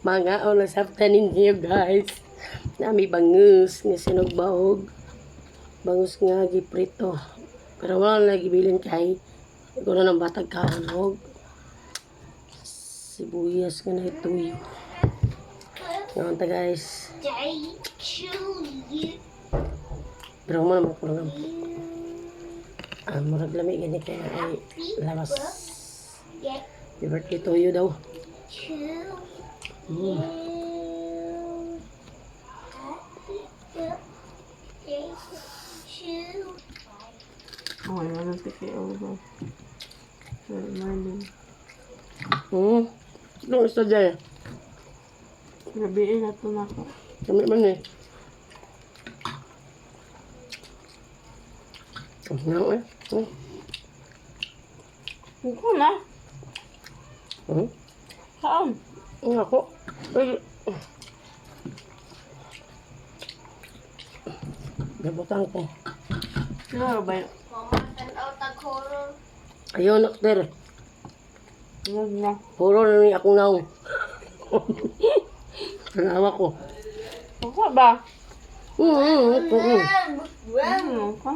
Mga o nasabtan ninyo guys. Nami bangus nga sinugbaog. Bangus nga giprito. Pero wala lagi bilin kay siguro ng batag kaonog. Sibuyas nga na ituyo. Ngayon ta guys. Pero mo naman ko lang. Murag lamig gani kaya ay lawas. Birthday tuyo daw. Oh, ano si Kaya Ulo? Sorry, Marlon. Itong isa dyan. Gabiin na ito na ako. Kami man eh. Ano eh? Ito na. Saan? Ang ako. Gabutan ko. Ano ba yun? Ayun, nakter. Huwag na. Puro na rin akong naong. Kanawa ko. Ako ba? Ano ka?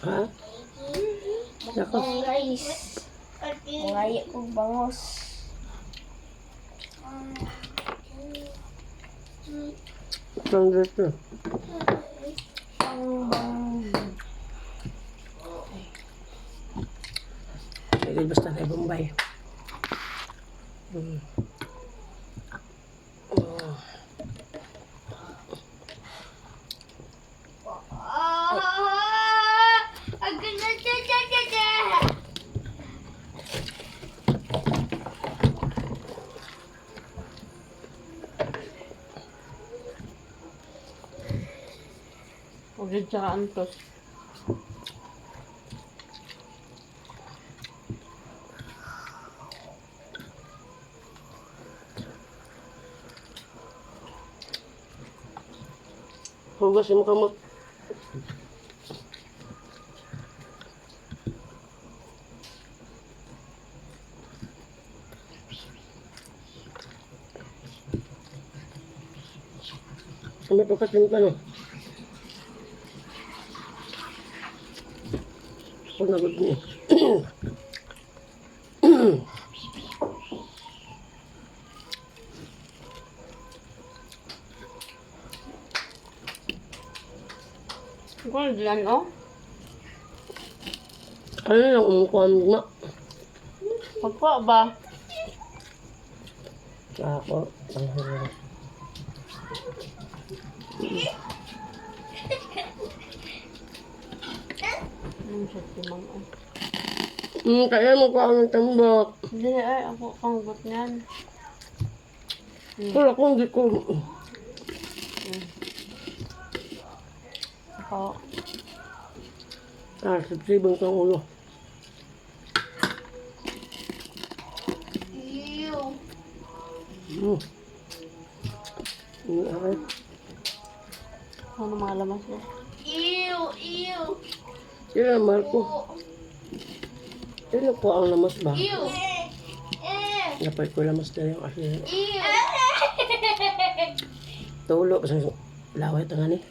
Ha? Nako. Guys, ngaya kong bangos. Itong dito. Lagi basta na Bombay. Huwag yun tsaka antos. Hugas yung kamot. Ano pa kasi ka no? Huwag na good niya. Kung dyan, oh. Ano lang umukuha mo? Pagka ba? Ako. Ano siya timang, oh. Kaya mo ko ang tambok. Hindi, ay, ako kang gut niyan. Pero ako hindi ko. Ako. Sipsibang kang ulo. Okay. Ano mga lamas mo? Sila Marco. Sila po ang lamas ba? Napay ko lamas na yung asin. Tulo. Kasi laway ito nga ni.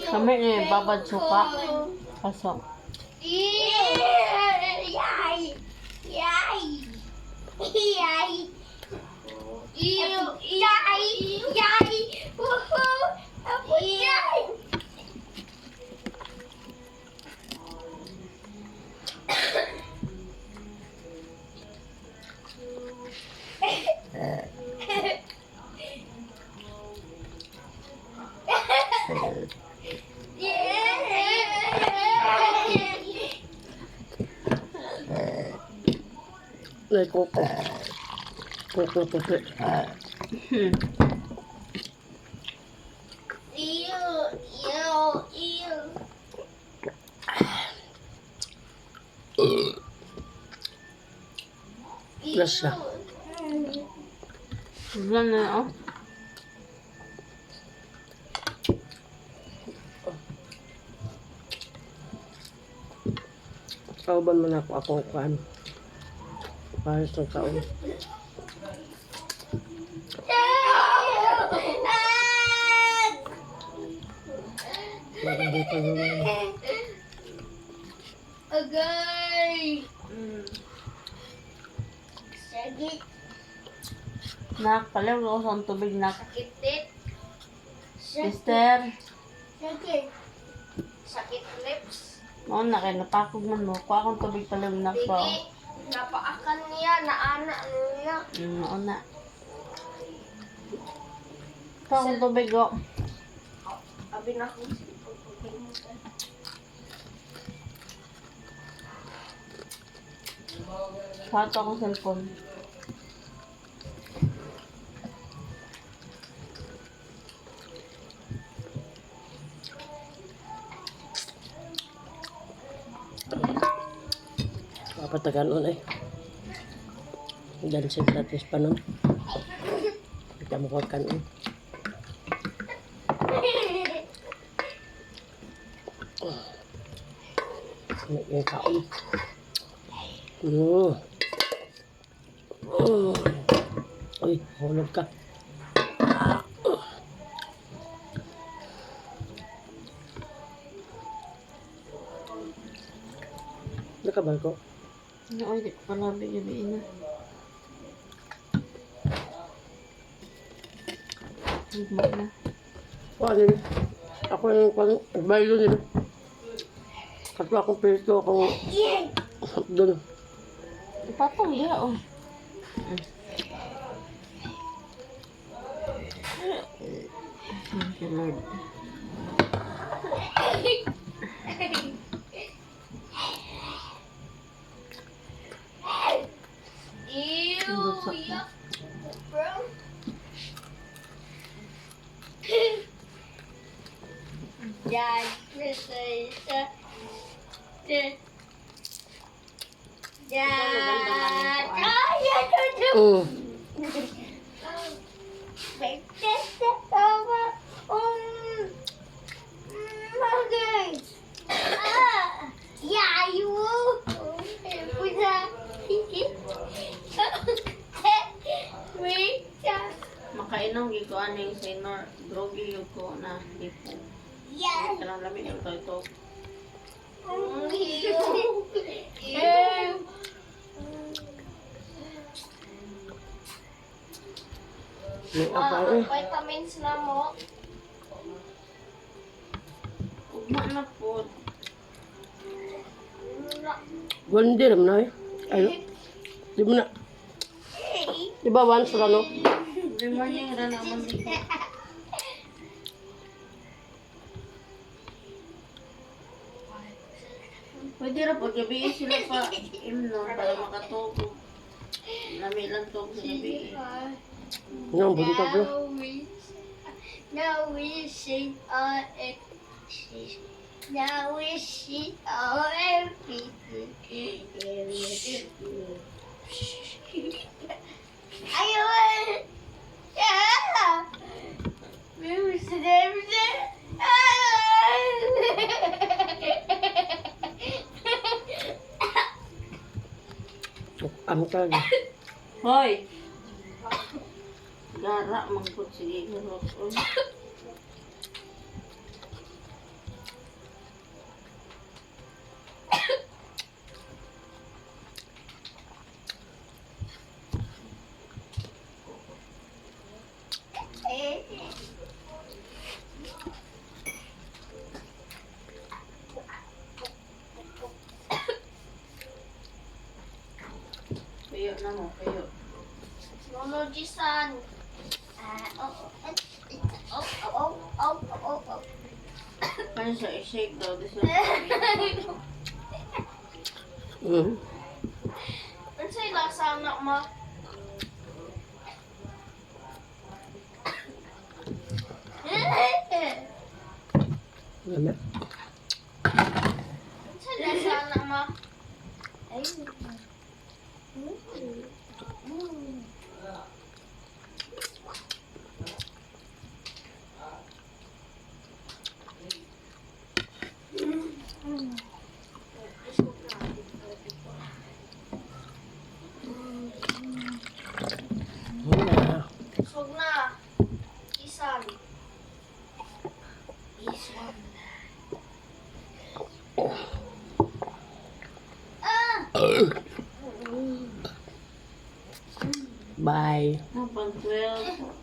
Kami ni babad suka. Kaso. Nay koko. Koko puti. Plus siya. Wala na, oh. Kauban mo na ako akong kuhan. Para sa taon. Maganda pa naman. Agay! Sakit. Nak, palaw ko sa tubig, nak. Sakit dit. Sister, Sakit. Sakit lips. mo na kay napakog man mo. Kuha akong tubig palaw, nak ba? Bigi. Napaakan niya. Naana niya. Oo na. Kuha akong tubig, oh. Abi na ko. Kuha ito akong cellphone. Papatagan eh. Dan siglatis pa nun. Kita mo kan eh. Yung kaon. Uy, hulog ka. Nakabal ko. Ano, di ko pala gabiin na. Higma na. Ano yun? Ako yung advice nila. Kasi akong peso akong doon. Ipatong dia, oh. Thank you, Lord. Ew, yuck, bro. Dad, this is Dad. Ah, yeah, okay. Yeah, you will. Wait. Makainom gito aning senor drogi yung ko na ipo. Yeah. Kanang lamig yung ito. May apa eh. Vitamins na mo. Ugma na po. Gundi naman na eh. Ayo. Di mo na. Di ba once lang no? Good morning, Rana Mondi. Pwede ra po, gabi sila pa imno para makatubo. Lami lang to sa gabi. Yung buntag bro. Now we sing our everything. Now we sing our everything. Ayun! Yeah! Music, everything. Amtag. Hoy! Gara, mangkot sige. Garot. Payo na mo, payo. Technology-san. Oh. Kaya siya i-shake daw. Ano sa'yo lasa anak mo? Lama. Ano sa'yo lasa anak mo? Ay. Bye. Pag 12.